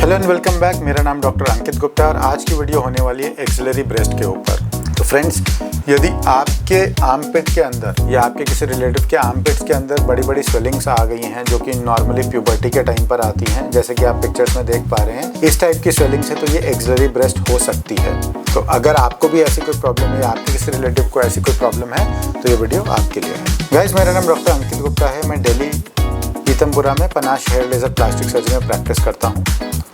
Hello and welcome back. मेरा नाम doctor अंकित गुप्ता और आज की वीडियो होने वाली है एक्सिलरी ब्रेस्ट के ऊपर। तो फ्रेंड्स, यदि आपके आर्मपिट के अंदर या आपके किसी रिलेटिव के आर्मपिट्स के अंदर बड़ी बड़ी स्वेलिंग्स आ गई हैं जो कि नॉर्मली प्यूबर्टी के टाइम पर आती हैं, जैसे कि आप पिक्चर्स में देख पा रहे हैं, इस टाइप की स्वेलिंग्स है तो ये एक्सिलरी ब्रेस्ट हो सकती है। तो अगर आपको भी ऐसी कोई प्रॉब्लम है या आपके किसी रिलेटिव को ऐसी कोई प्रॉब्लम है तो ये वीडियो आपके लिए है। गाइस, मेरा नाम डॉक्टर अंकित गुप्ता है। मैं दिल्ली पीतमपुरा में panache hair laser plastic surgery में प्रैक्टिस करता हूँ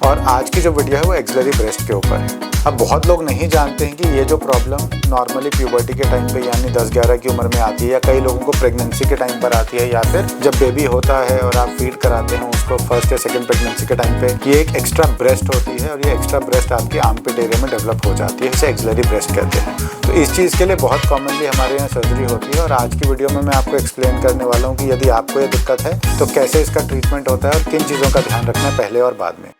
और आज की जो वीडियो है वो एक्सिलरी ब्रेस्ट के ऊपर है। अब बहुत लोग नहीं जानते हैं कि ये जो प्रॉब्लम नॉर्मली प्यूबर्टी के टाइम पे यानी 10-11 की उम्र में आती है या कई लोगों को प्रेगनेंसी के टाइम पर आती है या फिर जब बेबी होता है और आप फीड कराते हैं उसको फर्स्ट या सेकंड प्रेगनेंसी के टाइम पे, ये एक एक्स्ट्रा ब्रेस्ट होती है और ये एक्स्ट्रा ब्रेस्ट आपके आर्मपिट एरिया में डेवलप हो जाती है, इसे एक्सिलरी ब्रेस्ट कहते हैं। तो इस चीज़ के लिए बहुत कॉमनली हमारे यहाँ सर्जरी होती है और आज की वीडियो में मैं आपको एक्सप्लेन करने वाला हूँ कि यदि आपको ये दिक्कत है तो कैसे इसका ट्रीटमेंट होता है और किन चीज़ों का ध्यान रखना है पहले और बाद में।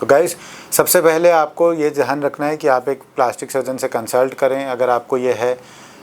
तो गाइस, सबसे पहले आपको ये ध्यान रखना है कि आप एक प्लास्टिक सर्जन से कंसल्ट करें। अगर आपको ये है,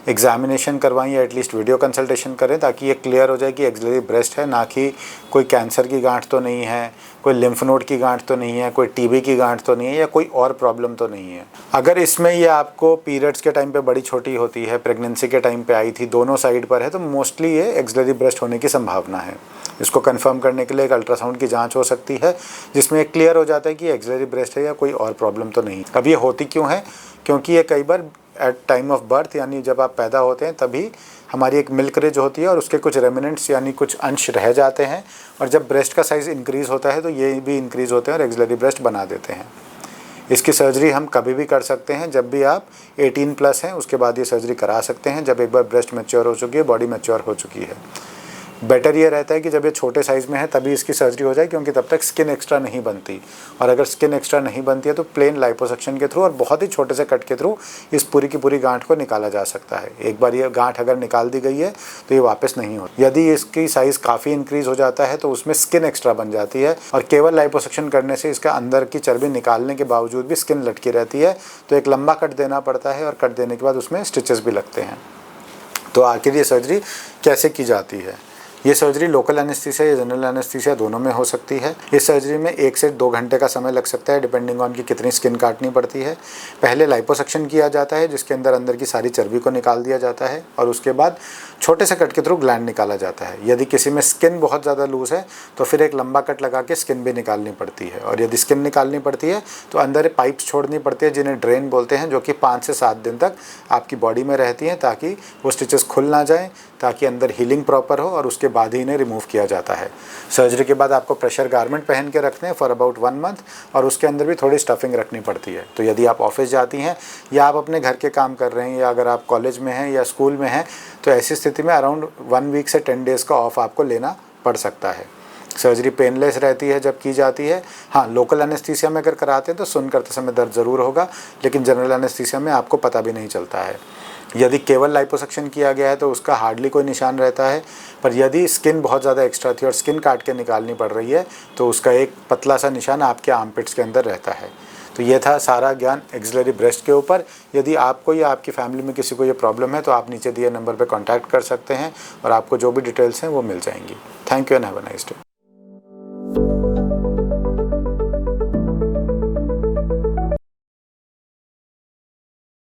एग्जामिनेशन करवाएं या एटलीस्ट वीडियो कंसल्टेशन करें ताकि ये क्लियर हो जाए कि एक्सिलरी ब्रेस्ट है, ना कि कोई कैंसर की गांठ तो नहीं है, कोई लिम्फ नोड की गांठ तो नहीं है, कोई टीबी की गांठ तो नहीं है या कोई और प्रॉब्लम तो नहीं है। अगर इसमें ये आपको पीरियड्स के टाइम पे बड़ी छोटी होती है, प्रेगनेंसी के टाइम पे आई थी, दोनों साइड पर है, तो मोस्टली ये एक्सिलरी ब्रेस्ट होने की संभावना है। इसको कंफर्म करने के लिए एक अल्ट्रासाउंड की जांच हो सकती है जिसमें क्लियर हो जाता है कि एक्सिलरी ब्रेस्ट है या कोई और प्रॉब्लम तो नहीं। अब ये होती क्यों है? क्योंकि ये कई बार एट टाइम ऑफ बर्थ यानी जब आप पैदा होते हैं तभी हमारी एक मिल्क रेज होती है और उसके कुछ रेमिनेंट्स यानी कुछ अंश रह जाते हैं और जब ब्रेस्ट का साइज़ इंक्रीज़ होता है तो ये भी इंक्रीज़ होते हैं और एक्सिलरी ब्रेस्ट बना देते हैं। इसकी सर्जरी हम कभी भी कर सकते हैं, जब भी आप 18+ हैं उसके बाद ये सर्जरी करा सकते हैं, जब एक बार ब्रेस्ट मैच्योर हो चुकी है, बॉडी मैच्योर हो चुकी है। बेटर ये रहता है कि जब ये छोटे साइज़ में है तभी इसकी सर्जरी हो जाए क्योंकि तब तक स्किन एक्स्ट्रा नहीं बनती, और अगर स्किन एक्स्ट्रा नहीं बनती है तो प्लेन लाइपोसक्शन के थ्रू और बहुत ही छोटे से कट के थ्रू इस पूरी की पूरी गांठ को निकाला जा सकता है। एक बार ये गांठ अगर निकाल दी गई है तो ये वापस नहीं होती। यदि इसकी साइज़ काफ़ी इंक्रीज़ हो जाता है तो उसमें स्किन एक्स्ट्रा बन जाती है और केवल लाइपोसक्शन करने से इसका अंदर की चर्बी निकालने के बावजूद भी स्किन लटकी रहती है, तो एक लंबा कट देना पड़ता है और कट देने के बाद उसमें स्टिचेस भी लगते हैं। तो आखिर ये सर्जरी कैसे की जाती है? ये सर्जरी लोकल एनेस्थीसिया या जनरल एनेस्थीसिया दोनों में हो सकती है। इस सर्जरी में 1 से 2 घंटे का समय लग सकता है डिपेंडिंग ऑन कि कितनी स्किन काटनी पड़ती है। पहले लाइपोसक्शन किया जाता है जिसके अंदर की सारी चर्बी को निकाल दिया जाता है और उसके बाद छोटे से कट के थ्रू ग्लैंड निकाला जाता है। यदि किसी में स्किन बहुत ज़्यादा लूज़ है तो फिर एक लंबा कट लगा के स्किन भी निकालनी पड़ती है, और यदि स्किन निकालनी पड़ती है तो अंदर पाइप्स छोड़नी पड़ती है जिन्हें ड्रेन बोलते हैं, जो कि 5 से 7 दिन तक आपकी बॉडी में रहती हैं ताकि वो स्टिचेस खुल ना जाएँ, ताकि अंदर हीलिंग प्रॉपर हो, और उसके बाद ही इन्हें रिमूव किया जाता है। सर्जरी के बाद आपको प्रेशर गारमेंट पहन के रखने हैं फॉर अबाउट 1 मंथ और उसके अंदर भी थोड़ी स्टफिंग रखनी पड़ती है। तो यदि आप ऑफिस जाती हैं या आप अपने घर के काम कर रहे हैं या अगर आप कॉलेज में हैं या स्कूल में हैं तो ऐसी स्थिति में अराउंड 1 वीक से 10 डेज़ का ऑफ आपको लेना पड़ सकता है। सर्जरी पेनलेस रहती है जब की जाती है। हाँ, लोकल एनेस्थीसिया में अगर कराते हैं तो सुन करते समय दर्द ज़रूर होगा, लेकिन जनरल एनेस्थीसिया में आपको पता भी नहीं चलता है। यदि केवल लाइपोसक्शन किया गया है तो उसका हार्डली कोई निशान रहता है, पर यदि स्किन बहुत ज़्यादा एक्स्ट्रा थी और स्किन काट के निकालनी पड़ रही है तो उसका एक पतला सा निशान आपके आर्मपिट्स के अंदर रहता है। तो ये था सारा ज्ञान एक्सिलरी ब्रेस्ट के ऊपर। यदि आपको या आपकी फैमिली में किसी को ये प्रॉब्लम है तो आप नीचे दिए नंबर पर कॉन्टैक्ट कर सकते हैं और आपको जो भी डिटेल्स हैं वो मिल जाएंगी। Thank you and have a nice day.